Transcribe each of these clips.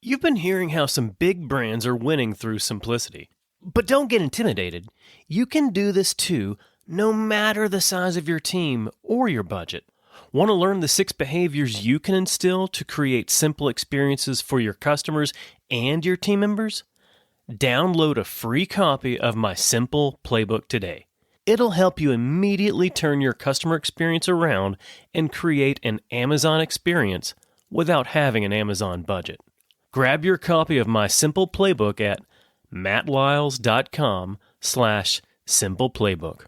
You've been hearing how some big brands are winning through simplicity. But don't get intimidated. You can do this too, no matter the size of your team or your budget. Want to learn the 6 behaviors you can instill to create simple experiences for your customers and your team members? Download a free copy of my Simple Playbook today. It'll help you immediately turn your customer experience around and create an Amazon experience without having an Amazon budget. Grab your copy of my Simple Playbook at mattlyles.com/simpleplaybook.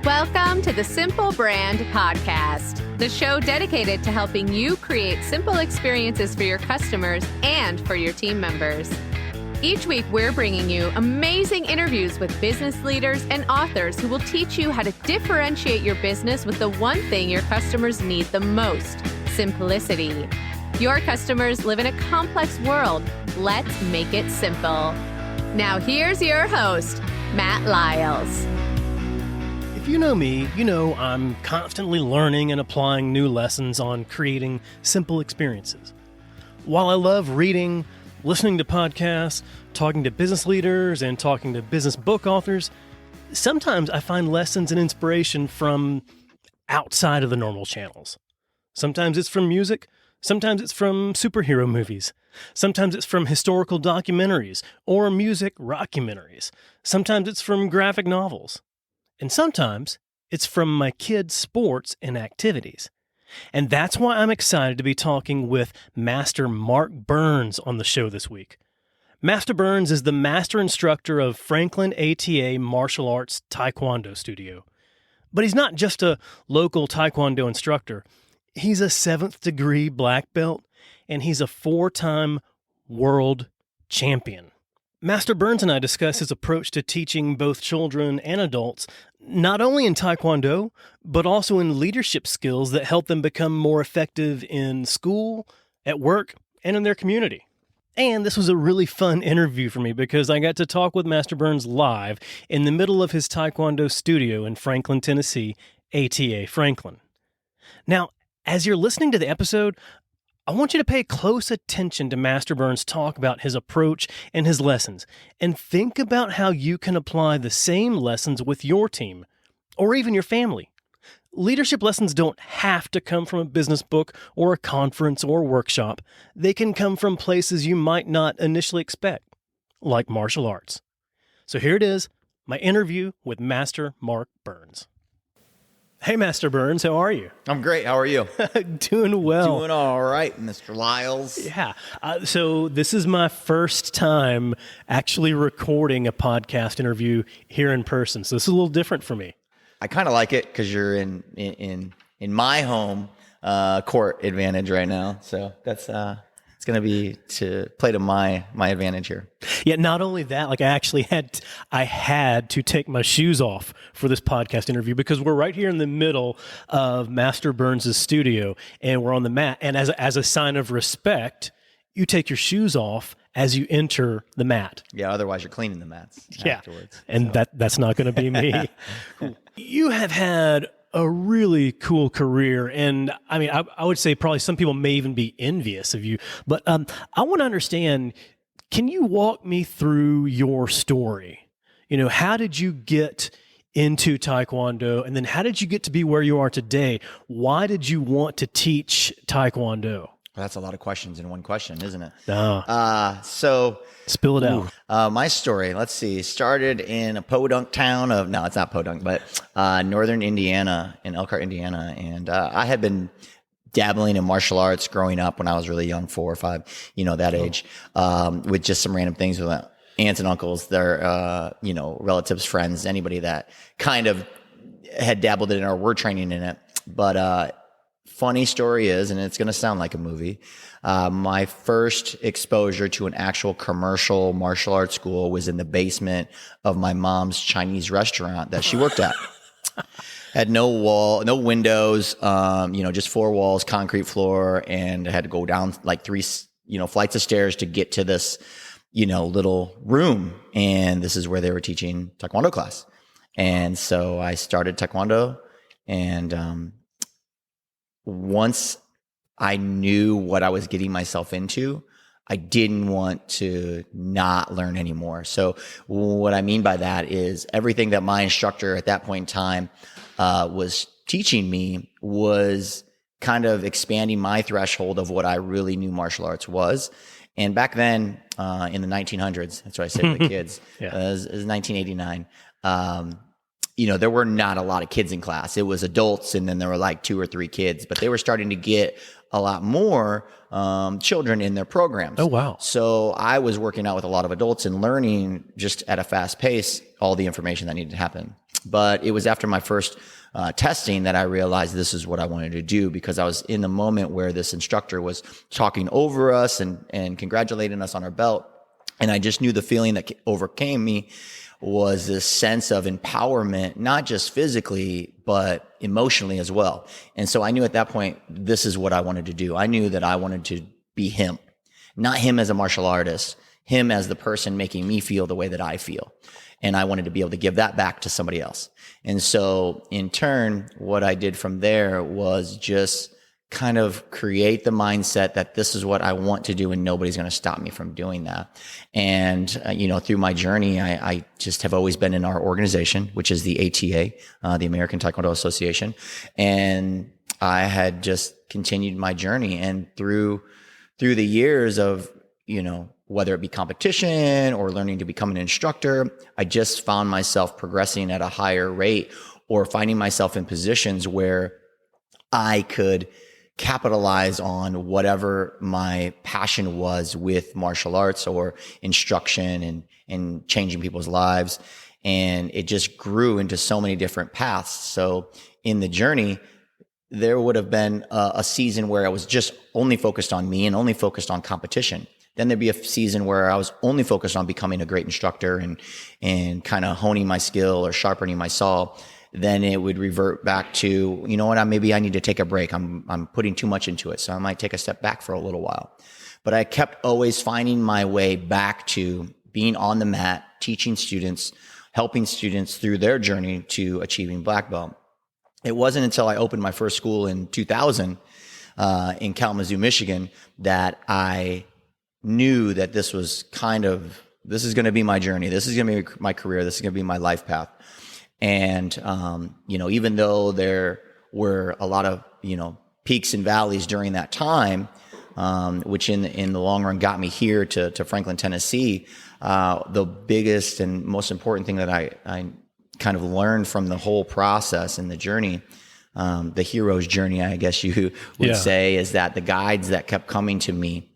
Welcome to the Simple Brand Podcast, the show dedicated to helping you create simple experiences for your customers and for your team members. Each week, we're bringing you amazing interviews with business leaders and authors who will teach you how to differentiate your business with the one thing your customers need the most: simplicity. Your customers live in a complex world. Let's make it simple. Now, here's your host, Matt Lyles. If you know me, you know I'm constantly learning and applying new lessons on creating simple experiences. While I love reading, listening to podcasts, talking to business leaders, and talking to business book authors, sometimes I find lessons and inspiration from outside of the normal channels. Sometimes it's from music, sometimes it's from superhero movies, sometimes it's from historical documentaries or music rockumentaries, sometimes it's from graphic novels, and sometimes it's from my kids' sports and activities. And that's why I'm excited to be talking with Master Mark Burns on the show this week. Master Burns is the master instructor of Franklin ATA Martial Arts Taekwondo Studio. But he's not just a local Taekwondo instructor. He's a 7th degree black belt, and he's a 4-time world champion. Master Burns and I discuss his approach to teaching both children and adults, not only in Taekwondo, but also in leadership skills that help them become more effective in school, at work, and in their community. And this was a really fun interview for me because I got to talk with Master Burns live in the middle of his Taekwondo studio in Franklin, Tennessee, ATA Franklin. Now, as you're listening to the episode, I want you to pay close attention to Master Burns talk about his approach and his lessons, and think about how you can apply the same lessons with your team, or even your family. Leadership lessons don't have to come from a business book or a conference or workshop. They can come from places you might not initially expect, like martial arts. So here it is, my interview with Master Mark Burns. Hey, Master Burns, how are you? I'm great. How are you? Doing well. Doing all right, Mr. Lyles. Yeah. So this is my first time actually recording a podcast interview here in person. So this is a little different for me. I kind of like it because you're in my home court advantage right now. So that's it's going to be to play to my advantage here. Yeah. Not only that, like I had to take my shoes off for this podcast interview because we're right here in the middle of Master Burns' studio and we're on the mat. And as a sign of respect, you take your shoes off as you enter the mat. Yeah. Otherwise, you're cleaning the mats afterwards. And so. that's not going to be me. You have had a really cool career. And I mean, I would say probably some people may even be envious of you, but I want to understand, can you walk me through your story? You know, how did you get into Taekwondo? And then how did you get to be where you are today? Why did you want to teach Taekwondo? Well, that's a lot of questions in one question, isn't it? So spill it out. My story, let's see, started in a podunk town of, no, it's not podunk, but northern Indiana, in Elkhart, Indiana. And I had been dabbling in martial arts growing up when I was really young, 4 or 5, that age, with just some random things with aunts and uncles, their, relatives, friends, anybody that kind of had dabbled in it or were training in it. But funny story is, and it's going to sound like a movie, my first exposure to an actual commercial martial arts school was in the basement of my mom's Chinese restaurant that she worked at. Had no wall, no windows, just 4 walls, concrete floor, and I had to go down like 3, flights of stairs to get to this, little room. And this is where they were teaching Taekwondo class. And so I started Taekwondo, and once I knew what I was getting myself into, I didn't want to not learn anymore. So what I mean by that is everything that my instructor at that point in time was teaching me was kind of expanding my threshold of what I really knew martial arts was. And back then, in the 1900s, that's what I say to the kids, it was 1989. There were not a lot of kids in class. It was adults, and then there were like 2 or 3 kids, but they were starting to get a lot more children in their programs. Oh, wow. So I was working out with a lot of adults and learning just at a fast pace all the information that needed to happen. But it was after my first testing that I realized this is what I wanted to do, because I was in the moment where this instructor was talking over us and congratulating us on our belt. And I just knew the feeling that overcame me was this sense of empowerment, not just physically, but emotionally as well. And so I knew at that point, this is what I wanted to do. I knew that I wanted to be him, not him as a martial artist, him as the person making me feel the way that I feel. And I wanted to be able to give that back to somebody else. And so in turn, what I did from there was just kind of create the mindset that this is what I want to do and nobody's going to stop me from doing that. And, through my journey, I just have always been in our organization, which is the ATA, the American Taekwondo Association. And I had just continued my journey. And through the years of, whether it be competition or learning to become an instructor, I just found myself progressing at a higher rate, or finding myself in positions where I could capitalize on whatever my passion was with martial arts or instruction and changing people's lives. And it just grew into so many different paths. So in the journey, there would have been a season where I was just only focused on me and only focused on competition. Then there'd be a season where I was only focused on becoming a great instructor and kind of honing my skill or sharpening my saw. Then it would revert back to, maybe I need to take a break. I'm putting too much into it. So I might take a step back for a little while. But I kept always finding my way back to being on the mat, teaching students, helping students through their journey to achieving black belt. It wasn't until I opened my first school in 2000 in Kalamazoo, Michigan, that I knew that this is going to be my journey. This is going to be my career. This is going to be my life path. And, even though there were a lot of, peaks and valleys during that time, which in the long run got me here to Franklin, Tennessee, the biggest and most important thing that I kind of learned from the whole process and the journey, the hero's journey, I guess you would say, is that the guides that kept coming to me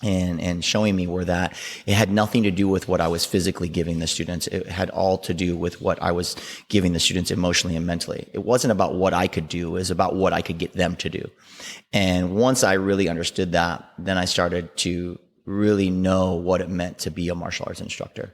and showing me were that it had nothing to do with what I was physically giving the students. It had all to do with what I was giving the students emotionally and mentally. It wasn't about what I could do. It was about what I could get them to do. And once I really understood that, then I started to really know what it meant to be a martial arts instructor.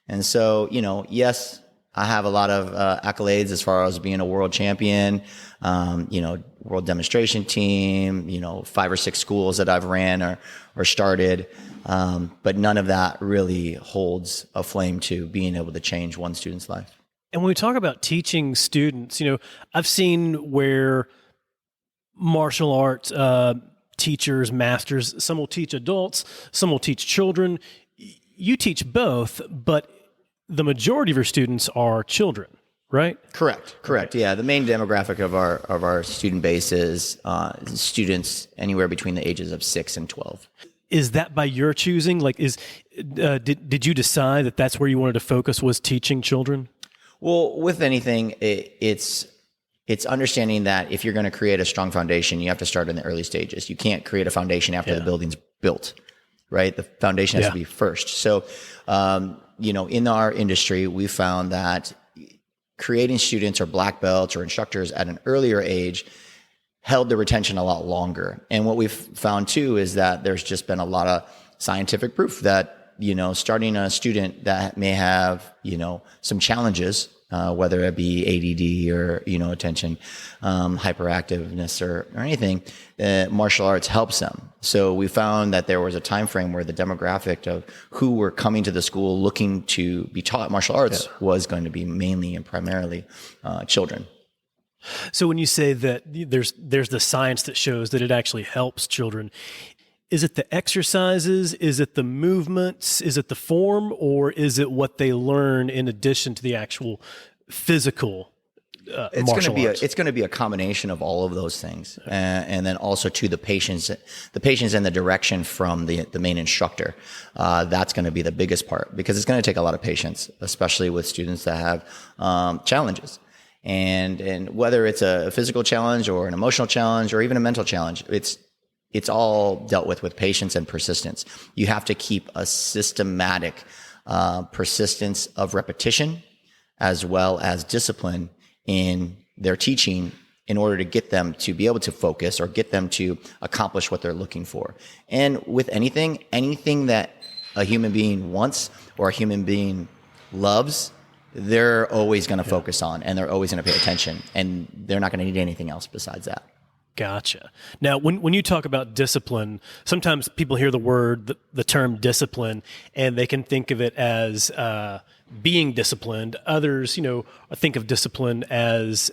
And so, yes, I have a lot of accolades as far as being a world champion, world demonstration team, 5 or 6 schools that I've ran or started. But none of that really holds a flame to being able to change one student's life. And when we talk about teaching students, I've seen where martial arts teachers, masters, some will teach adults, some will teach children. You teach both, but the majority of your students are children, right? Correct. Yeah. The main demographic of our student base is students anywhere between the ages of 6 and 12. Is that by your choosing? Like, did you decide that that's where you wanted to focus, was teaching children? Well, with anything, it's understanding that if you're going to create a strong foundation, you have to start in the early stages. You can't create a foundation after the building's built, right? The foundation has to be first. So, in our industry, we found that creating students or black belts or instructors at an earlier age held the retention a lot longer. And what we've found too is that there's just been a lot of scientific proof that, starting a student that may have, some challenges, whether it be ADD or, attention, hyperactiveness or anything, martial arts helps them. So we found that there was a time frame where the demographic of who were coming to the school looking to be taught martial arts was going to be mainly and primarily children. So when you say that there's the science that shows that it actually helps children, is it the exercises? Is it the movements? Is it the form? Or is it what they learn in addition to the actual physical martial arts? It's going to be a combination of all of those things, and then also to the patients and the direction from the main instructor. That's going to be the biggest part, because it's going to take a lot of patience, especially with students that have challenges. And whether it's a physical challenge or an emotional challenge or even a mental challenge, it's all dealt with patience and persistence. You have to keep a systematic persistence of repetition as well as discipline in their teaching in order to get them to be able to focus or get them to accomplish what they're looking for. And with anything that a human being wants or a human being loves, they're always going to focus on, and they're always going to pay attention, and they're not going to need anything else besides that. Gotcha. Now, when you talk about discipline, sometimes people hear the term discipline, and they can think of it as being disciplined. Others, think of discipline as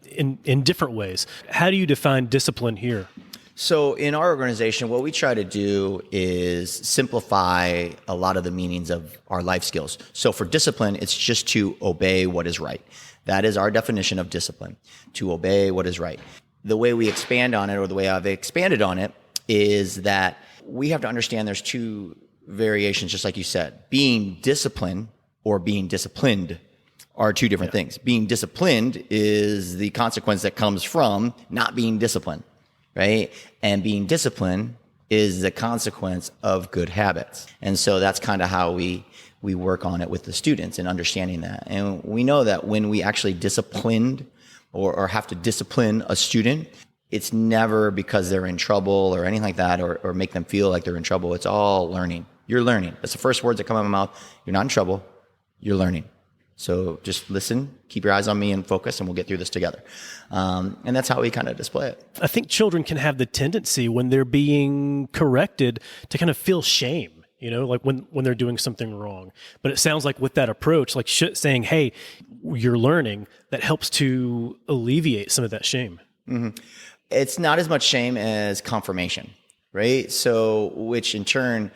in different ways. How do you define discipline here? So in our organization, what we try to do is simplify a lot of the meanings of our life skills. So for discipline, it's just to obey what is right. That is our definition of discipline, to obey what is right. The way we expand on it, or the way I've expanded on it, is that we have to understand there's two variations, just like you said. Being disciplined or being disciplined are two different things. Being disciplined is the consequence that comes from not being disciplined, right? And being disciplined is the consequence of good habits. And so that's kind of how we work on it with the students and understanding that. And we know that when we actually disciplined or have to discipline a student, it's never because they're in trouble or anything like that, or make them feel like they're in trouble. It's all learning. You're learning. That's the first words that come out of my mouth. You're not in trouble. You're learning. So just listen, keep your eyes on me and focus, and we'll get through this together. And that's how we kind of display it. I think children can have the tendency when they're being corrected to kind of feel shame. Like when they're doing something wrong. But it sounds like with that approach, like saying, hey, you're learning, that helps to alleviate some of that shame. Mm-hmm. It's not as much shame as confirmation, right? So, which in turn,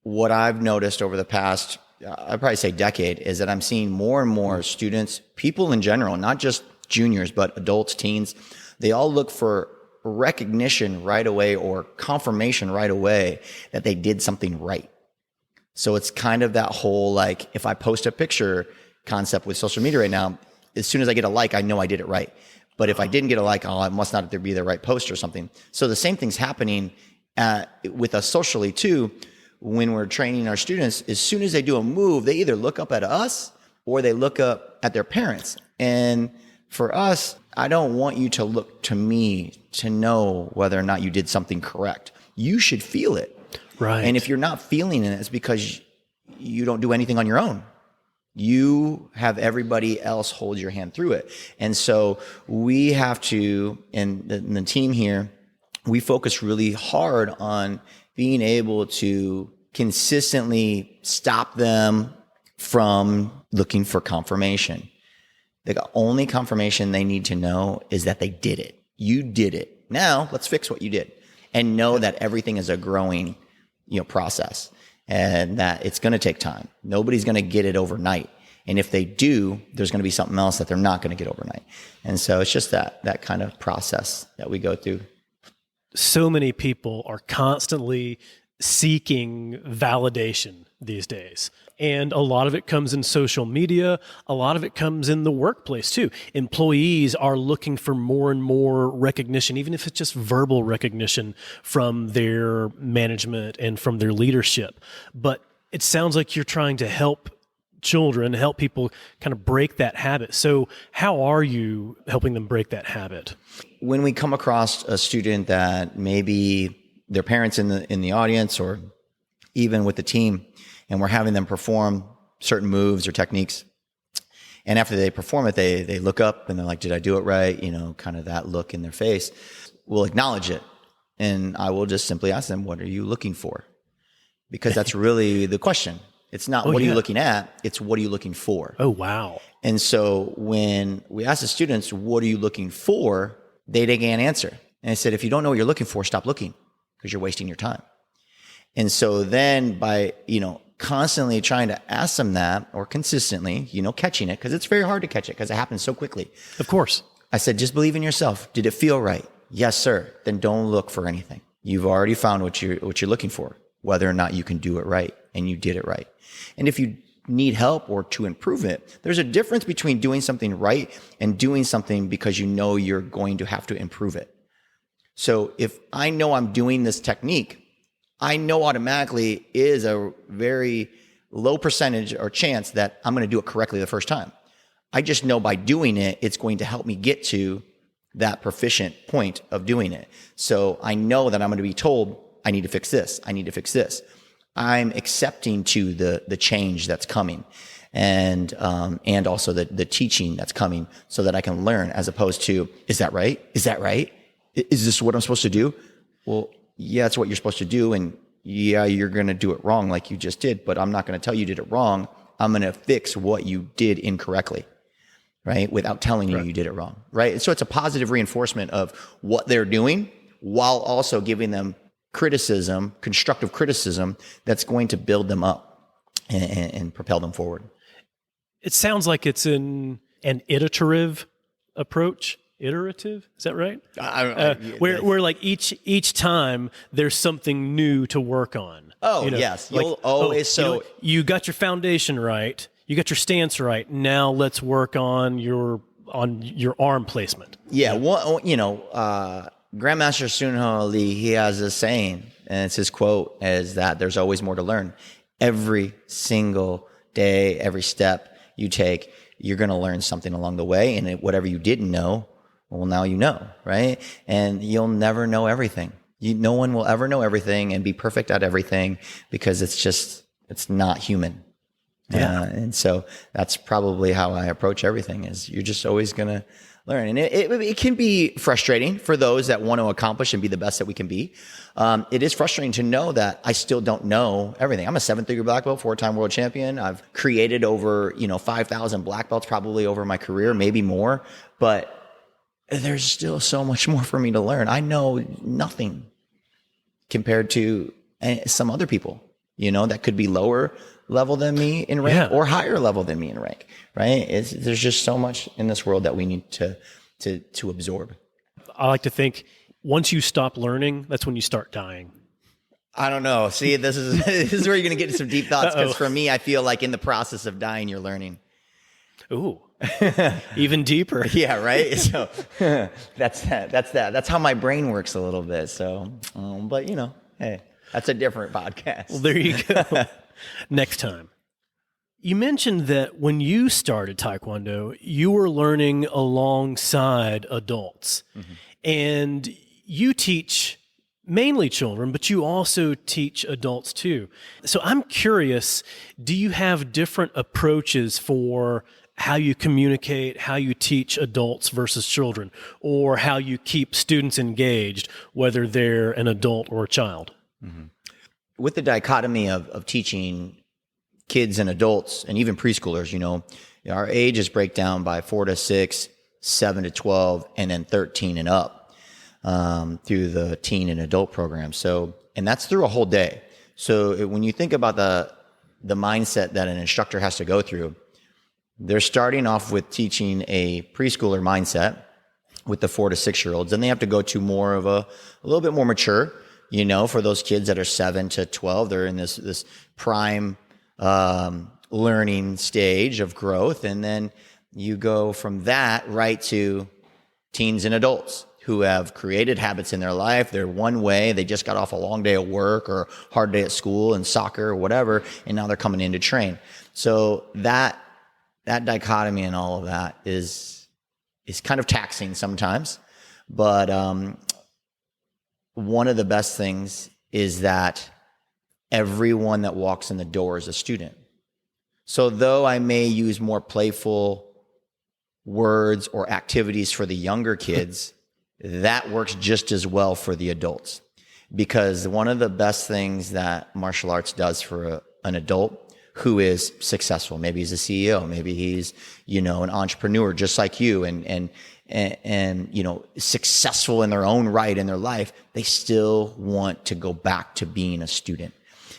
what I've noticed over the past, I'd probably say decade, is that I'm seeing more and more students, people in general, not just juniors, but adults, teens, they all look for recognition right away or confirmation right away that they did something right. So it's kind of that whole, like, if I post a picture concept with social media right now, as soon as I get a like, I know I did it right. But if I didn't get a like, I must not be the right post or something. So the same thing's happening with us socially too. When we're training our students, as soon as they do a move, they either look up at us or they look up at their parents. And for us, I don't want you to look to me to know whether or not you did something correct. You should feel it. Right. And if you're not feeling it, it's because you don't do anything on your own. You have everybody else hold your hand through it. And so we have to, and the team here, we focus really hard on being able to consistently stop them from looking for confirmation. The only confirmation they need to know is that they did it. You did it. Now let's fix what you did, and know that everything is a growing, process, and that it's going to take time. Nobody's going to get it overnight. And if they do, there's going to be something else that they're not going to get overnight. And so it's just that kind of process that we go through. So many people are constantly seeking validation these days. And a lot of it comes in social media. A lot of it comes in the workplace too. Employees are looking for more and more recognition, even if it's just verbal recognition from their management and from their leadership. But it sounds like you're trying to help children, help people kind of break that habit. So how are you helping them break that habit? When we come across a student that maybe their parents in the audience, or even with the team, and we're having them perform certain moves or techniques, and after they perform it, they look up and they're like, did I do it right? Kind of that look in their face. We'll acknowledge it. And I will just simply ask them, what are you looking for? Because that's really the question. It's not Oh, what are you yeah. looking at, it's what are you looking for. Oh, wow. And so when we asked the students, what are you looking for? They can't answer. And I said, if you don't know what you're looking for, stop looking because you're wasting your time. And so then by, constantly trying to ask them that or consistently, catching it, because it's very hard to catch it because it happens so quickly. Of course. I said, just believe in yourself. Did it feel right? Yes, sir. Then don't look for anything. You've already found what you're looking for, whether or not you can do it right, and you did it right. And if you need help or to improve it, there's a difference between doing something right and doing something because you know you're going to have to improve it. So if I know I'm doing this technique, I know automatically is a very low percentage or chance that I'm going to do it correctly the first time. I just know by doing it, it's going to help me get to that proficient point of doing it. So I know that I'm going to be told, I need to fix this. I need to fix this. I'm accepting to the change that's coming and also the teaching that's coming so that I can learn as opposed to, is that right? Is that right? Is this what I'm supposed to do? Well, yeah, it's what you're supposed to do. And yeah, you're going to do it wrong like you just did, but I'm not going to tell you did it wrong. I'm going to fix what you did incorrectly, right? Without telling you did it wrong, right? And so it's a positive reinforcement of what they're doing while also giving them criticism, constructive criticism that's going to build them up and propel them forward. It sounds like it's an iterative approach. Iterative, is that right? Where like each time there's something new to work on. Oh, yes. You'll always you got your foundation right, you got your stance right. Now let's work on your arm placement. Yeah, Grandmaster Sunho Lee, he has a saying, and it's his quote, is that there's always more to learn. Every single day, every step you take, you're going to learn something along the way, and whatever you didn't know, well, now you know, right? And you'll never know everything. No one will ever know everything and be perfect at everything because it's not human. Yeah. And so that's probably how I approach everything is you're just always going to learn. And it can be frustrating for those that want to accomplish and be the best that we can be. It is frustrating to know that I still don't know everything. I'm a 7-figure black belt, 4-time world champion. I've created over, 5,000 black belts probably over my career, maybe more, but there's still so much more for me to learn. I know nothing compared to some other people, that could be lower level than me in rank or higher level than me in rank, right? There's just so much in this world that we need to absorb. I like to think once you stop learning, that's when you start dying. I don't know. See, this is where you're going to get into some deep thoughts because for me, I feel like in the process of dying, you're learning. Ooh, even deeper. Yeah, right. So that's that. That's how my brain works a little bit. So, but hey, that's a different podcast. Well, there you go. Next time. You mentioned that when you started Taekwondo, you were learning alongside adults, and you teach mainly children, but you also teach adults too. So I'm curious, do you have different approaches for how you communicate, how you teach adults versus children, or how you keep students engaged, whether they're an adult or a child? With the dichotomy of teaching kids and adults and even preschoolers, our ages break down by 4 to 6, 7 to 12, and then 13 and up through the teen and adult program. So, and that's through a whole day. So when you think about the mindset that an instructor has to go through, they're starting off with teaching a preschooler mindset with the 4 to 6-year-olds. Then they have to go to more of a little bit more mature, for those kids that are 7 to 12, they're in this prime learning stage of growth. And then you go from that right to teens and adults who have created habits in their life. They're one way. They just got off a long day at work or hard day at school and soccer or whatever, and now they're coming in to train. So that dichotomy and all of that is kind of taxing sometimes. But one of the best things is that everyone that walks in the door is a student. So though I may use more playful words or activities for the younger kids, that works just as well for the adults. Because one of the best things that martial arts does for an adult who is successful. Maybe he's a CEO, maybe he's, an entrepreneur just like you and successful in their own right in their life. They still want to go back to being a student.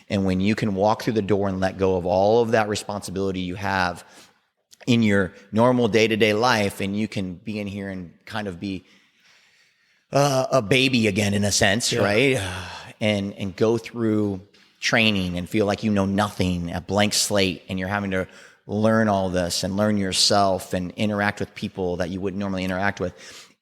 And when you can walk through the door and let go of all of that responsibility you have in your normal day-to-day life, and you can be in here and kind of be a baby again, in a sense, right? And go through training and feel like you know nothing, a blank slate, and you're having to learn all this and learn yourself and interact with people that you wouldn't normally interact with.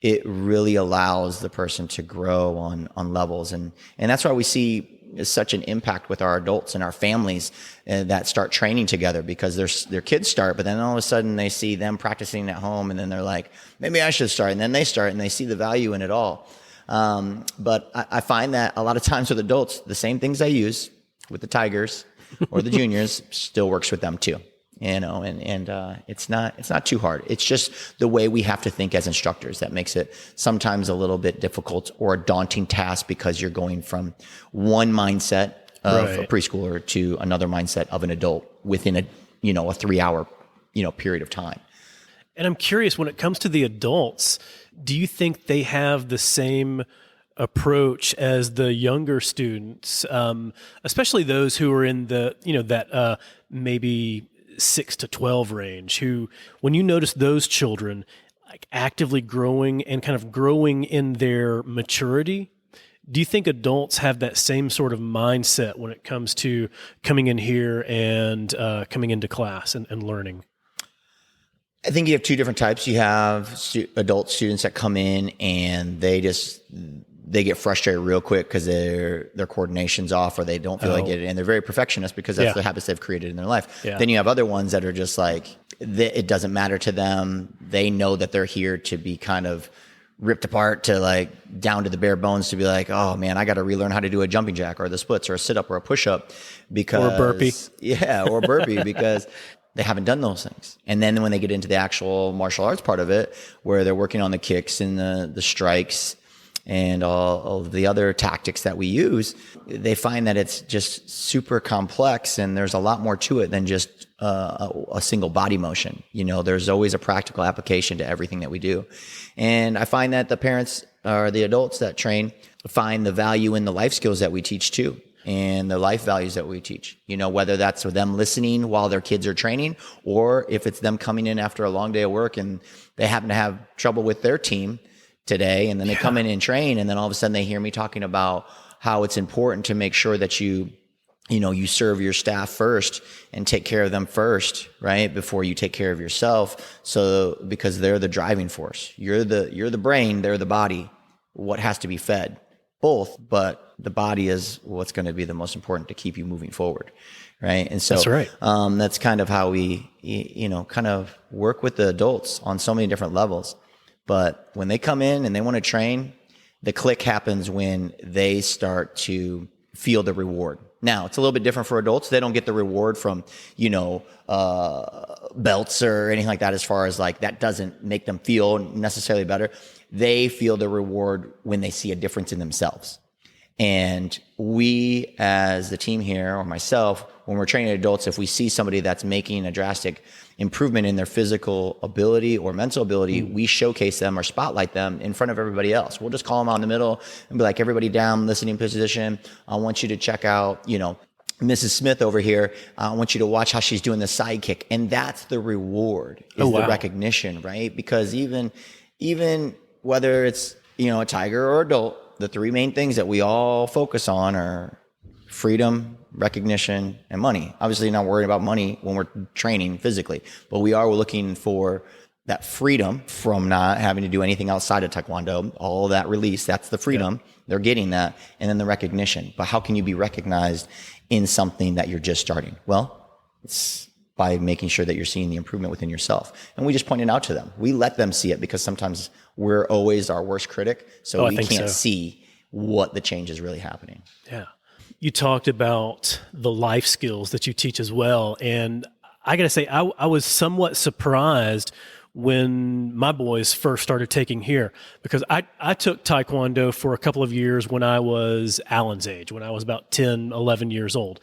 It really allows the person to grow on levels. And that's why we see such an impact with our adults and our families that start training together, because their kids start, but then all of a sudden they see them practicing at home, and then they're like, maybe I should start. And then they start and they see the value in it all. But I find that a lot of times with adults, the same things I use with the Tigers or the juniors still works with them too. It's not too hard. It's just the way we have to think as instructors that makes it sometimes a little bit difficult or a daunting task, because you're going from one mindset of a preschooler to another mindset of an adult within a 3-hour, period of time. And I'm curious, when it comes to the adults, do you think they have the same approach as the younger students, especially those who are in the, that maybe 6 to 12 range, who, when you notice those children like actively growing and kind of growing in their maturity, do you think adults have that same sort of mindset when it comes to coming in here and coming into class and learning? I think you have two different types. You have adult students that come in and they get frustrated real quick because their coordination's off, or they don't feel like it, and they're very perfectionist because that's the habits they've created in their life. Yeah. Then you have other ones that are just like, it doesn't matter to them. They know that they're here to be kind of ripped apart to like down to the bare bones, to be like, oh man, I got to relearn how to do a jumping jack or the splits or a sit up or a push up, because or a burpee. Yeah, or a burpee because they haven't done those things. And then when they get into the actual martial arts part of it, where they're working on the kicks and the strikes and all of the other tactics that we use, they find that it's just super complex, and there's a lot more to it than just a single body motion. There's always a practical application to everything that we do. And I find that the parents or the adults that train find the value in the life skills that we teach too, and the life values that we teach, whether that's with them listening while their kids are training, or if it's them coming in after a long day of work and they happen to have trouble with their team today, and then they come in and train, and then all of a sudden they hear me talking about how it's important to make sure that you serve your staff first and take care of them first, right? Before you take care of yourself. So, because they're the driving force. You're the brain, they're the body. What has to be fed? Both, but the body is what's going to be the most important to keep you moving forward, right? And so that's right. That's kind of how we, kind of work with the adults on so many different levels. But when they come in and they want to train, the click happens when they start to feel the reward. Now, it's a little bit different for adults. They don't get the reward from, belts or anything like that, as far as like that doesn't make them feel necessarily better. They feel the reward when they see a difference in themselves. And we, as the team here, or myself, when we're training adults, if we see somebody that's making a drastic improvement in their physical ability or mental ability, we showcase them or spotlight them in front of everybody else. We'll just call them out in the middle and be like, everybody down, listening position. I want you to check out, Mrs. Smith over here. I want you to watch how she's doing the side kick. And that's the reward, is the recognition, right? Because even whether it's, a Tiger or adult, the three main things that we all focus on are freedom, recognition, and money. Obviously, not worrying about money when we're training physically, but we are looking for that freedom from not having to do anything outside of Taekwondo. All that release, that's the freedom. Yeah. They're getting that. And then the recognition. But how can you be recognized in something that you're just starting? Well, it's by making sure that you're seeing the improvement within yourself. And we just point it out to them. We let them see it, because sometimes we're always our worst critic. So we can't see what the change is really happening. Yeah. You talked about the life skills that you teach as well. And I got to say, I was somewhat surprised when my boys first started taking here, because I took Taekwondo for a couple of years when I was Alan's age, when I was about 10, 11 years old.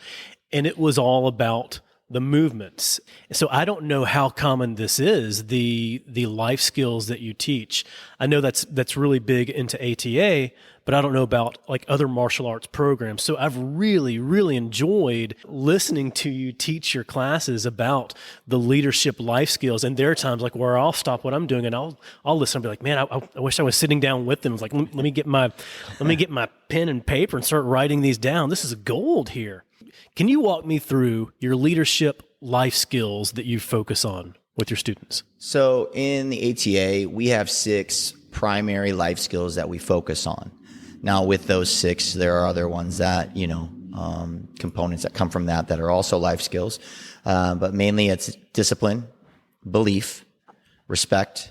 And it was all about the movements. So I don't know how common this is, the life skills that you teach. I know that's really big into ATA, but I don't know about like other martial arts programs. So I've really, really enjoyed listening to you teach your classes about the leadership life skills. And there are times like where I'll stop what I'm doing and I'll listen and be like, man, I wish I was sitting down with them. It's like, let me get my pen and paper and start writing these down. This is gold here. Can you walk me through your leadership life skills that you focus on with your students? So in the ATA, we have 6 primary life skills that we focus on. Now, with those 6, there are other ones that, components that come from that are also life skills. But mainly it's discipline, belief, respect,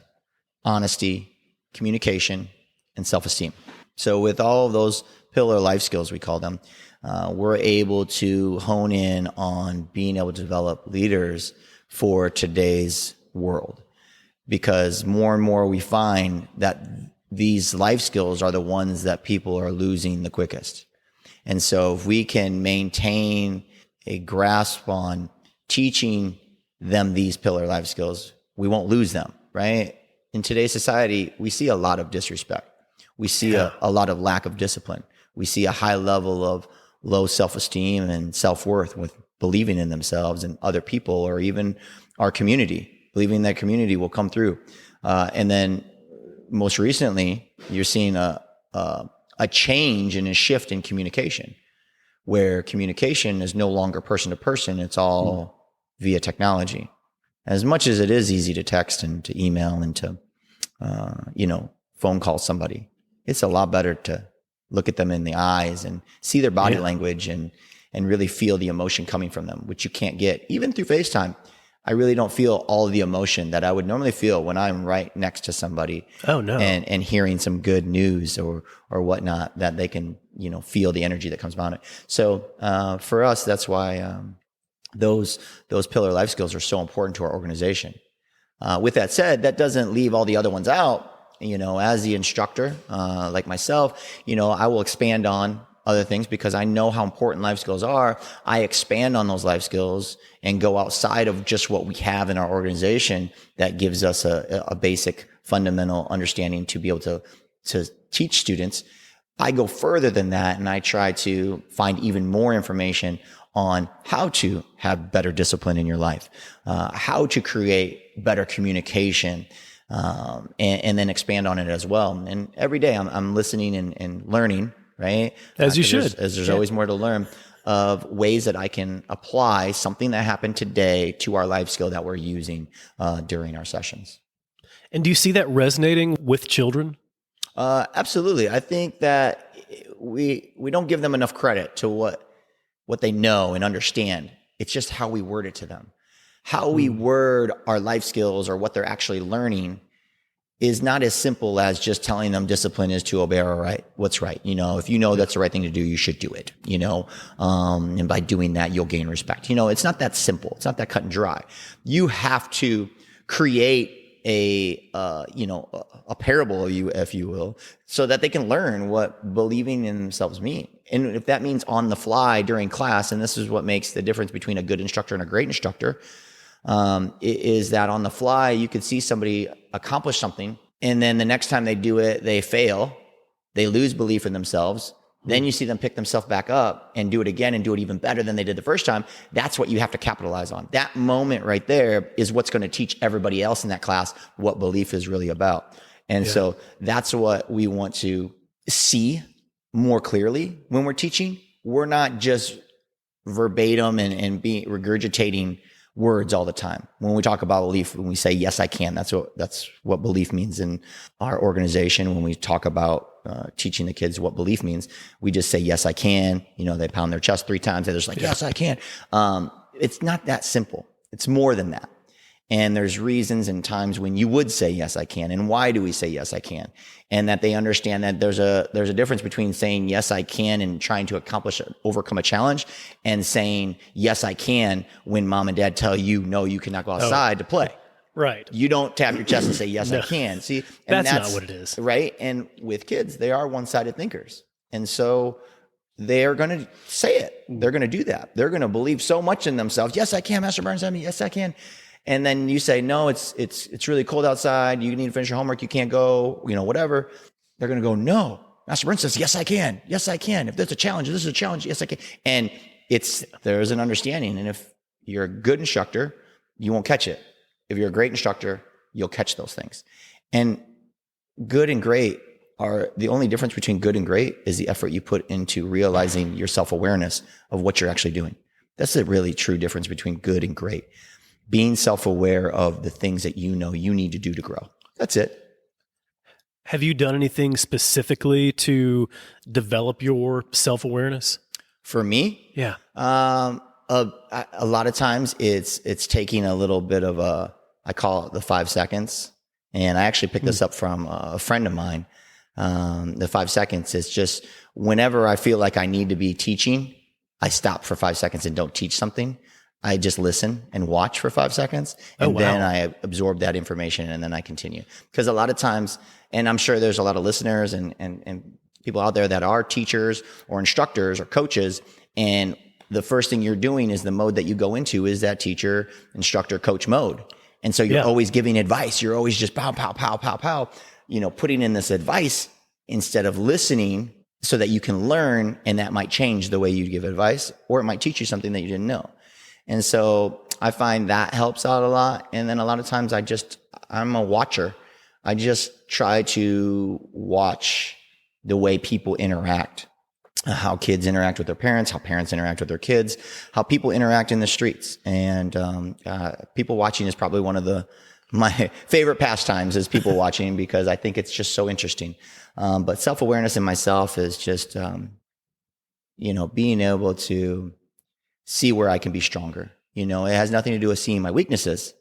honesty, communication, and self-esteem. So with all of those pillar life skills, we call them, we're able to hone in on being able to develop leaders for today's world. Because more and more we find that these life skills are the ones that people are losing the quickest. And so if we can maintain a grasp on teaching them these pillar life skills, we won't lose them, right? In today's society, we see a lot of disrespect. We see a lot of lack of discipline. We see a high level of low self-esteem and self-worth with believing in themselves and other people, or even our community, believing that community will come through. And then most recently, you're seeing a change and a shift in communication, where communication is no longer person to person. It's all via technology. As much as it is easy to text and to email and to, phone call somebody, it's a lot better to look at them in the eyes and see their body language and really feel the emotion coming from them, which you can't get even through FaceTime. I really don't feel all of the emotion that I would normally feel when I'm right next to somebody. Oh no. And hearing some good news or whatnot, that they can, feel the energy that comes behind it. So, for us, that's why, those pillar life skills are so important to our organization. With that said, that doesn't leave all the other ones out. As the instructor, like myself, I will expand on other things because I know how important life skills are. I expand on those life skills and go outside of just what we have in our organization that gives us a basic fundamental understanding to be able to teach students. I go further than that, and I try to find even more information on how to have better discipline in your life, how to create better communication, and then expand on it as well. And every day I'm listening and learning, right? As you should. There's always more to learn of ways that I can apply something that happened today to our life skill that we're using during our sessions. And do you see that resonating with children? Absolutely. I think that we don't give them enough credit to what they know and understand. It's just how we word it to them. How we word our life skills or what they're actually learning is not as simple as just telling them discipline is to obey what's right. If you know that's the right thing to do, you should do it, and by doing that, you'll gain respect. It's not that simple. It's not that cut and dry. You have to create a parable of you, if you will, so that they can learn what believing in themselves mean. And if that means on the fly during class, and this is what makes the difference between a good instructor and a great instructor, is that on the fly, you could see somebody accomplish something, and then the next time they do it, they fail, they lose belief in themselves. Then you see them pick themselves back up and do it again and do it even better than they did the first time. That's what you have to capitalize on. That moment right there is what's going to teach everybody else in that class what belief is really about. And so that's what we want to see more clearly when we're teaching. We're not just verbatim and regurgitating words all the time. When we talk about belief, when we say, yes, I can, that's what belief means in our organization. When we talk about teaching the kids what belief means, we just say, yes, I can. They pound their chest 3 times. They're just like, yes, I can. It's not that simple. It's more than that. And there's reasons and times when you would say, yes, I can. And why do we say, yes, I can? And that they understand that there's a difference between saying, yes, I can, and trying to overcome a challenge, and saying, yes, I can, when mom and dad tell you, no, you cannot go outside to play. Right. You don't tap your chest and say, yes, I can. See, and that's not what it is. Right. And with kids, they are one-sided thinkers. And so they are going to say it they're going to do that. They're going to believe so much in themselves. Yes, I can, Master Burns. Yes, I can. And then you say, no, it's really cold outside. You need to finish your homework. You can't go, whatever. They're going to go, no. Master Burns says, yes, I can. Yes, I can. If there's a challenge, this is a challenge. Yes, I can. And there's an understanding. And if you're a good instructor, you won't catch it. If you're a great instructor, you'll catch those things. And good and great are the only difference between good and great is the effort you put into realizing your self-awareness of what you're actually doing. That's the really true difference between good and great. Being self-aware of the things that you know you need to do to grow. That's it. Have you done anything specifically to develop your self-awareness? For me? Yeah. A lot of times it's taking a little bit of I call it the 5 seconds. And I actually picked this up from a friend of mine. The 5 seconds is just whenever I feel like I need to be teaching, I stop for 5 seconds and don't teach something. I just listen and watch for 5 seconds. And then I absorb that information and then I continue. Because a lot of times, and I'm sure there's a lot of listeners and people out there that are teachers or instructors or coaches, and the first thing you're doing is the mode that you go into is that teacher, instructor, coach mode. And so you're always giving advice. You're always just pow, pow, pow, pow, pow, putting in this advice instead of listening so that you can learn, and that might change the way you give advice, or it might teach you something that you didn't know. And so I find that helps out a lot. And then a lot of times I'm a watcher. I just try to watch the way people interact, how kids interact with their parents, how parents interact with their kids, how people interact in the streets. And people watching is probably one of my favorite pastimes is people watching, because I think it's just so interesting. But self-awareness in myself is just, being able to see where I can be stronger. It has nothing to do with seeing my weaknesses.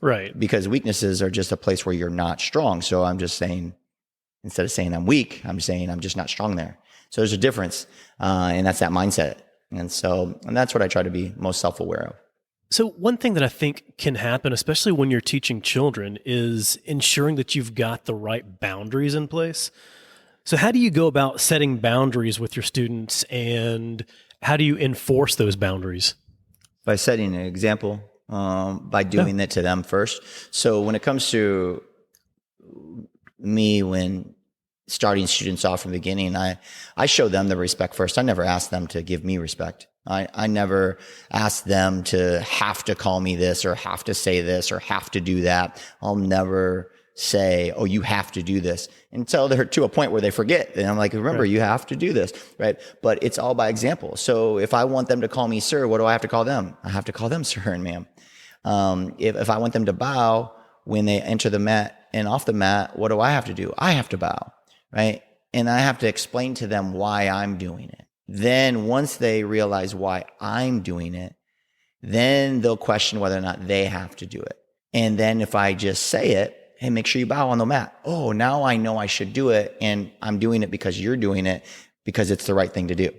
Right. Because weaknesses are just a place where you're not strong. So I'm just saying, instead of saying I'm weak, I'm saying I'm just not strong there. So there's a difference. And that's that mindset. And that's what I try to be most self-aware of. So one thing that I think can happen, especially when you're teaching children, is ensuring that you've got the right boundaries in place. So how do you go about setting boundaries with your students, and how do you enforce those boundaries? By setting an example, by doing that to them first. So when it comes to me, when starting students off from the beginning, I show them the respect first. I never ask them to give me respect. I never ask them to have to call me this or have to say this or have to do that. I'll never say, oh, you have to do this, until they're to a point where they forget. And I'm like, remember, you have to do this, right? But it's all by example. So if I want them to call me sir, what do I have to call them? I have to call them sir and ma'am. If I want them to bow when they enter the mat and off the mat, what do I have to do? I have to bow, right? And I have to explain to them why I'm doing it. Then once they realize why I'm doing it, then they'll question whether or not they have to do it. And then if I just say it, hey, make sure you bow on the mat. Oh, now I know I should do it. And I'm doing it because you're doing it, because it's the right thing to do.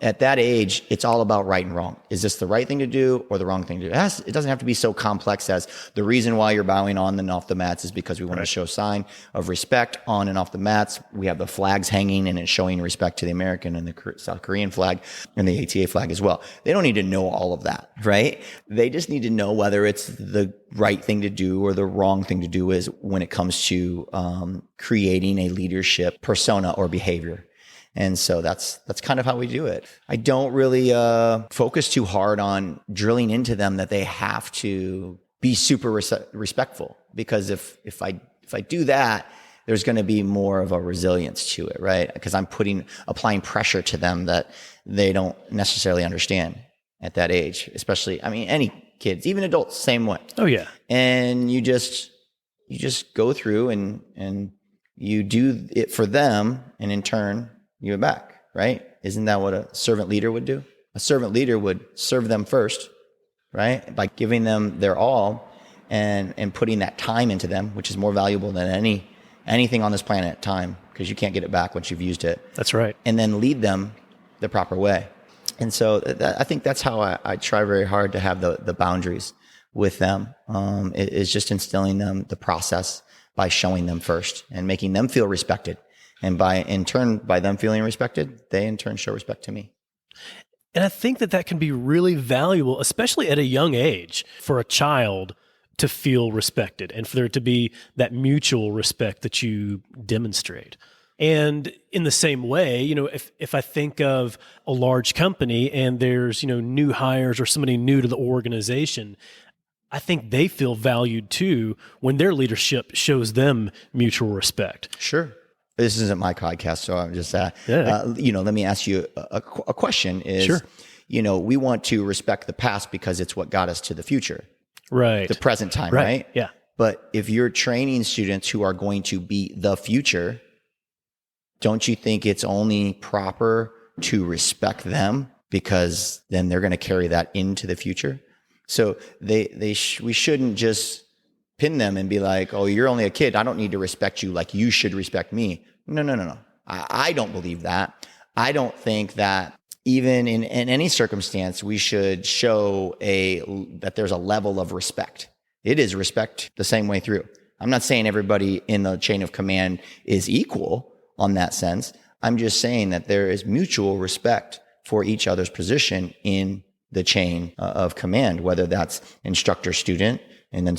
At that age, it's all about right and wrong. Is this the right thing to do or the wrong thing to do? It doesn't have to be so complex as the reason why you're bowing on and off the mats is because we want to show sign of respect on and off the mats. We have the flags hanging, and it's showing respect to the American and the South Korean flag and the ATA flag as well. They don't need to know all of that, right? They just need to know whether it's the right thing to do or the wrong thing to do is when it comes to creating a leadership persona or behavior. And so that's kind of how we do it. I don't really focus too hard on drilling into them that they have to be super respectful, because if I do that, there's going to be more of a resilience to it, right? Because I'm applying pressure to them that they don't necessarily understand at that age, especially, any kids, even adults, same way. Oh yeah. And you just go through and you do it for them, and in turn, you give it back, right? Isn't that what a servant leader would do? A servant leader would serve them first, right? By giving them their all and putting that time into them, which is more valuable than anything on this planet, time, because you can't get it back once you've used it. That's right. And then lead them the proper way. And so I think that's how I try very hard to have the boundaries with them. It is just instilling them the process by showing them first and making them feel respected. And by them feeling respected, they in turn show respect to me. And I think that that can be really valuable, especially at a young age, for a child to feel respected and for there to be that mutual respect that you demonstrate. And in the same way, if I think of a large company and there's, new hires or somebody new to the organization, I think they feel valued too when their leadership shows them mutual respect. Sure. This isn't my podcast, so I'm just, let me ask you a question is, Sure. We want to respect the past because it's what got us to the future, Right. the present time, right? Yeah. But if you're training students who are going to be the future, don't you think it's only proper to respect them because then they're going to carry that into the future? So we shouldn't just pin them and be like, oh, you're only a kid. I don't need to respect you like you should respect me. No. I don't believe that. I don't think that even in any circumstance, we should show that there's a level of respect. It is respect the same way through. I'm not saying everybody in the chain of command is equal on that sense. I'm just saying that there is mutual respect for each other's position in the chain of command, whether that's instructor, student, and then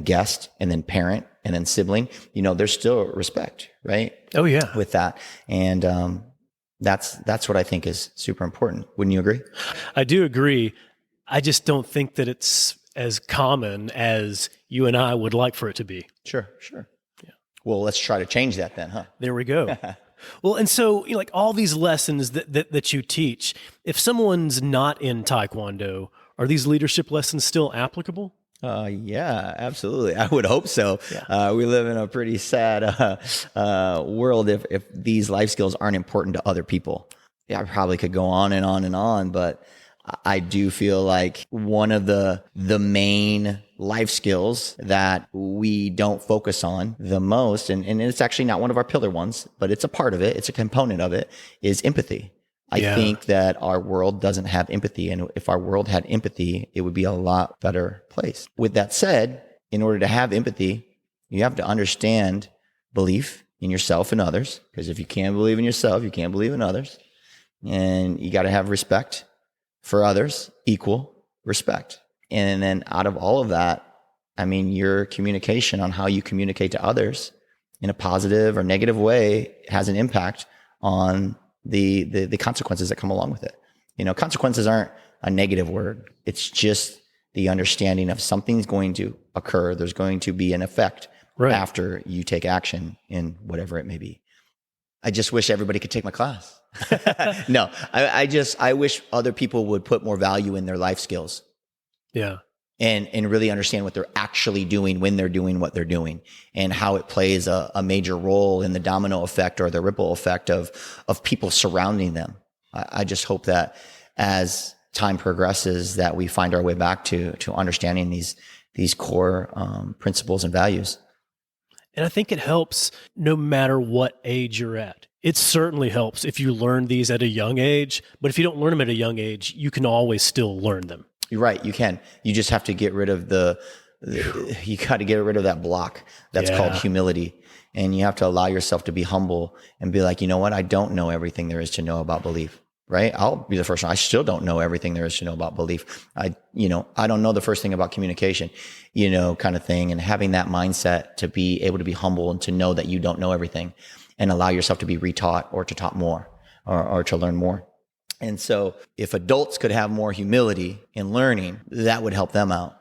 guest, and then parent, and then sibling. There's still respect, right? Oh, yeah. With that. And that's what I think is super important. Wouldn't you agree? I do agree. I just don't think that it's as common as you and I would like for it to be. Sure. Yeah. Well, let's try to change that then, huh? There we go. Well, and so, like all these lessons that you teach, if someone's not in Taekwondo, are these leadership lessons still applicable? Yeah, absolutely. I would hope so. Yeah. We live in a pretty sad world if these life skills aren't important to other people. Yeah, I probably could go on and on and on, but I do feel like one of the main life skills that we don't focus on the most, and it's actually not one of our pillar ones, but it's a part of it, it's a component of it, is empathy. I think that our world doesn't have empathy. And if our world had empathy, it would be a lot better place. With that said, in order to have empathy, you have to understand belief in yourself and others. Because if you can't believe in yourself, you can't believe in others. And you got to have respect for others, equal respect. And then out of all of that, your communication on how you communicate to others in a positive or negative way has an impact on the consequences that come along with it. Consequences aren't a negative word. It's just the understanding of something's going to occur. There's going to be an effect after you take action in whatever it may be. I just wish everybody could take my class. No, I wish other people would put more value in their life skills. Yeah. And really understand what they're actually doing when they're doing what they're doing and how it plays a major role in the domino effect or the ripple effect of people surrounding them. I just hope that as time progresses that we find our way back to understanding these core principles and values. And I think it helps no matter what age you're at. It certainly helps if you learn these at a young age, but if you don't learn them at a young age, you can always still learn them. You're right. You can. You just have to get rid of you got to get rid of that block that's called humility. And you have to allow yourself to be humble and be like, you know what? I don't know everything there is to know about belief, right? I'll be the first one. I still don't know everything there is to know about belief. I don't know the first thing about communication, kind of thing. And having that mindset to be able to be humble and to know that you don't know everything and allow yourself to be retaught or to taught more or to learn more. And so if adults could have more humility in learning, that would help them out,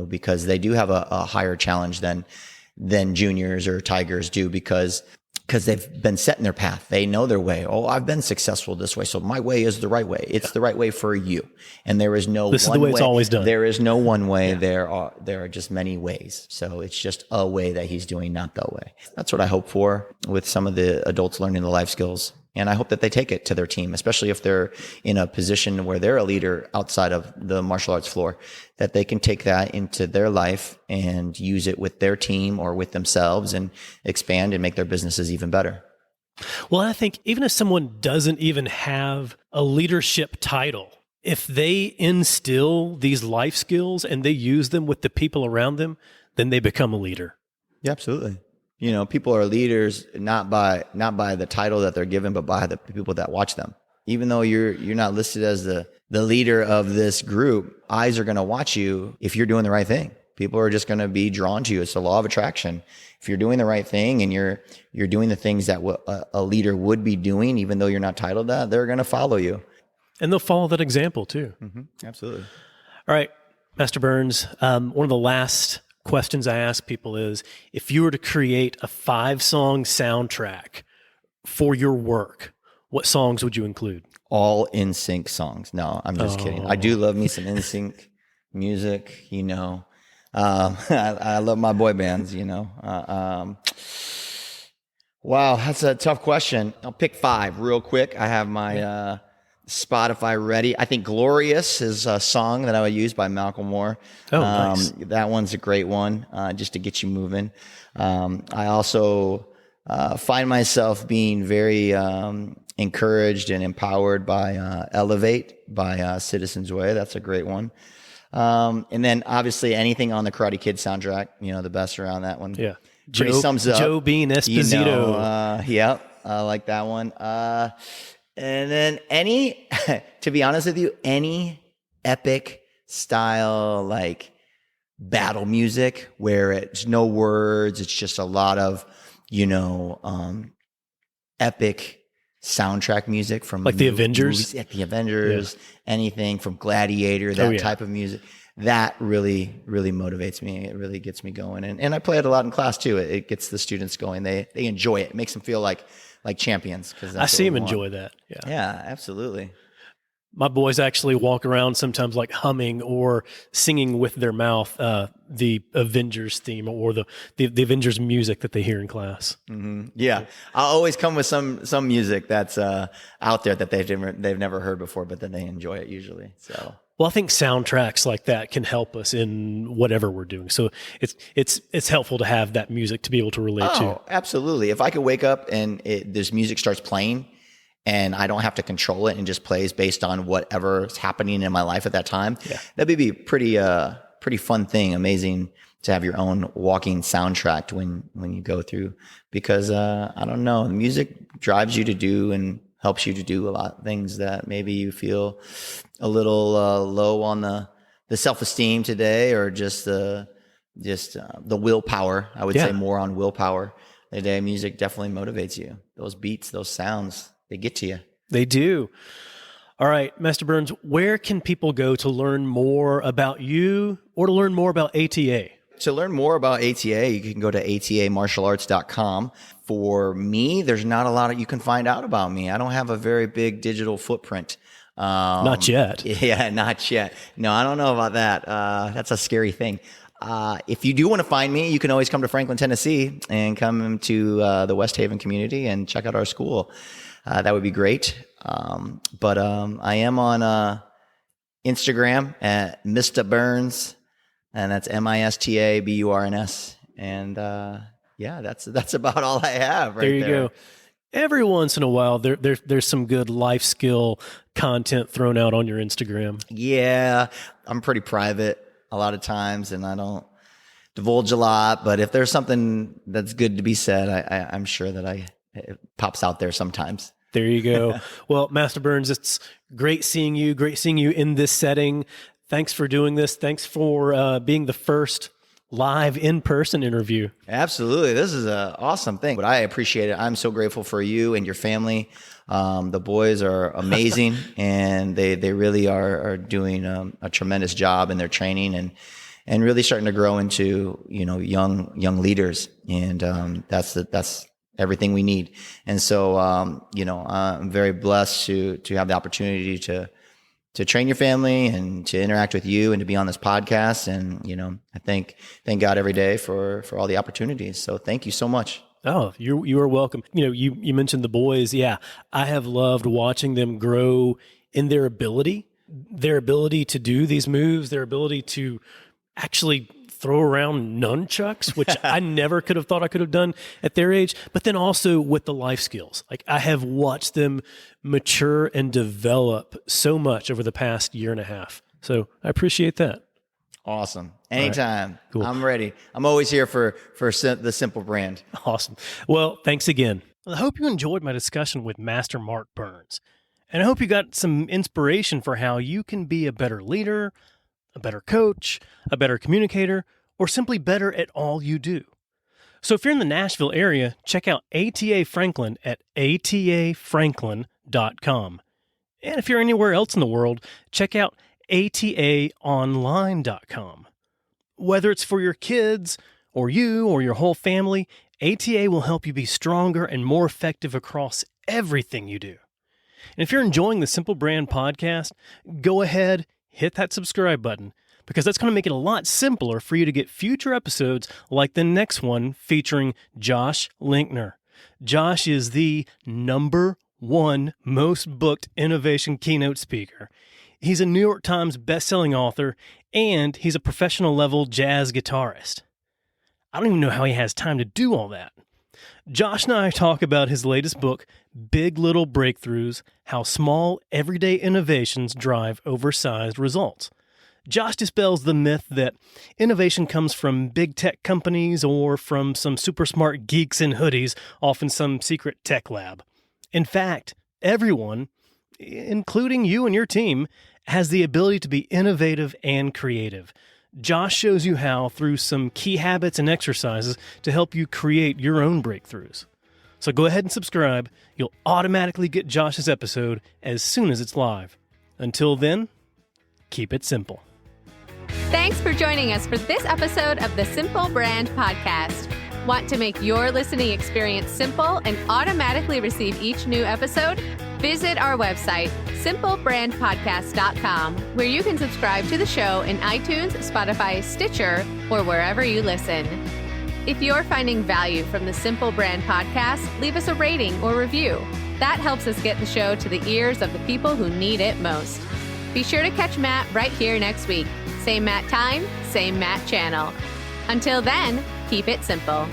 because they do have a higher challenge than juniors or tigers do because they've been set in their path. They know their way. Oh, I've been successful this way. So my way is the right way. It's the right way for you. And there is no this one is the way way. It's always done. There is no one way. Yeah. There are just many ways. So it's just a way that he's doing, not the way. That's what I hope for with some of the adults learning the life skills. And I hope that they take it to their team, especially if they're in a position where they're a leader outside of the martial arts floor, that they can take that into their life and use it with their team or with themselves and expand and make their businesses even better. Well, I think even if someone doesn't even have a leadership title, if they instill these life skills and they use them with the people around them, then they become a leader. Yeah, absolutely. People are leaders not by the title that they're given, but by the people that watch them. Even though you're not listed as the leader of this group, eyes are going to watch you if you're doing the right thing. People are just going to be drawn to you. It's the law of attraction. If you're doing the right thing and you're doing the things that a leader would be doing, even though you're not titled that, they're going to follow you. And they'll follow that example too. Mm-hmm. Absolutely. All right, Master Burns, one of the last questions I ask people is, if you were to create a 5-song soundtrack for your work, what songs would you include? All NSYNC songs. No, I'm just kidding. I do love me some NSYNC music, you know. I love my boy bands, you know. Wow, that's a tough question. I'll pick 5 real quick. I have my Spotify ready. I think Glorious is a song that I would use by Malcolm Moore. Oh, nice. That one's a great one, just to get you moving. I also find myself being very encouraged and empowered by Elevate by Citizens Way. That's a great one. And then obviously anything on the Karate Kid soundtrack, you know, the best around that one. Yeah. Pretty sums up. Joe Bean Esposito. You know, yep. I like that one. And then to be honest with you, any epic style, like battle music where it's no words, it's just a lot of, you know, epic soundtrack music from like the Avengers, movies, like the Avengers, anything from Gladiator, that type of music. That really, really motivates me. It really gets me going. And I play it a lot in class too. It gets the students going. They enjoy it. It makes them feel like champions. I see them enjoy that. Yeah. Yeah, absolutely. My boys actually walk around sometimes like humming or singing with their mouth the Avengers theme or the Avengers music that they hear in class. Mm-hmm. Yeah, I'll always come with some music that's out there that they've never heard before, but then they enjoy it usually. So. Well, I think soundtracks like that can help us in whatever we're doing. So it's helpful to have that music to be able to relate to. Oh, absolutely. If I could wake up and this music starts playing and I don't have to control it and just plays based on whatever's happening in my life at that time, that would be a pretty fun thing. Amazing to have your own walking soundtrack when you go through, because I don't know, the music drives you to do and helps you to do a lot of things that maybe you feel a little low on the self-esteem today, or just the willpower. I would say more on willpower today. Music definitely motivates you. Those beats, those sounds, they get to you. They do. All right, Master Burns, where can people go to learn more about you or to learn more about ATA? To learn more about ATA, you can go to atamartialarts.com. For me, there's not a lot you can find out about me. I don't have a very big digital footprint. Not yet. Yeah, not yet. No, I don't know about that. That's a scary thing. If you do want to find me, you can always come to Franklin, Tennessee, and come to the West Haven community and check out our school. That would be great. But I am on Instagram at Mr. Burns, and that's MISTABURNS. And that's about all I have right there. There you go. Every once in a while, there's some good life skill content thrown out on your Instagram. Yeah, I'm pretty private a lot of times, and I don't divulge a lot. But if there's something that's good to be said, I'm sure that it pops out there sometimes. There you go. Well, Master Burns, it's great seeing you. Great seeing you in this setting. Thanks for doing this. Thanks for being the first live in-person interview. Absolutely. This is an awesome thing, but I appreciate it. I'm so grateful for you and your family. The boys are amazing, and they really are doing a tremendous job in their training and really starting to grow into, you know, young leaders. And that's everything we need. And so, I'm very blessed to have the opportunity to train your family and to interact with you and to be on this podcast. And, you know, I thank God every day for all the opportunities. So thank you so much. Oh, you are welcome. You know, you mentioned the boys. Yeah. I have loved watching them grow in their ability to do these moves, their ability to actually throw around nunchucks, which I never could have thought I could have done at their age, but then also with the life skills. Like, I have watched them mature and develop so much over the past year and a half. So I appreciate that. Awesome. Anytime. Right. Cool. I'm ready. I'm always here for the Simple brand. Awesome. Well, thanks again. I hope you enjoyed my discussion with Master Mark Burns. And I hope you got some inspiration for how you can be a better leader, a better coach, a better communicator, or simply better at all you do. So if you're in the Nashville area, check out ATA Franklin at atafranklin.com. And if you're anywhere else in the world, check out ataonline.com. Whether it's for your kids or you or your whole family, ATA will help you be stronger and more effective across everything you do. And if you're enjoying the Simple Brand podcast, go ahead, hit that subscribe button, because that's going to make it a lot simpler for you to get future episodes like the next one featuring Josh Linkner. Josh is the #1 most booked innovation keynote speaker. He's a New York Times bestselling author, and he's a professional level jazz guitarist. I don't even know how he has time to do all that. Josh and I talk about his latest book, Big Little Breakthroughs: How Small Everyday Innovations Drive Oversized Results. Josh dispels the myth that innovation comes from big tech companies or from some super smart geeks in hoodies off in some secret tech lab. In fact, everyone, including you and your team, has the ability to be innovative and creative. Josh shows you how through some key habits and exercises to help you create your own breakthroughs. So go ahead and subscribe. You'll automatically get Josh's episode as soon as it's live. Until then, keep it simple. Thanks for joining us for this episode of the Simple Brand Podcast. Want to make your listening experience simple and automatically receive each new episode? Visit our website, simplebrandpodcast.com, where you can subscribe to the show in iTunes, Spotify, Stitcher, or wherever you listen. If you're finding value from the Simple Brand Podcast, leave us a rating or review. That helps us get the show to the ears of the people who need it most. Be sure to catch Matt right here next week. Same Matt time, same Matt channel. Until then, keep it simple.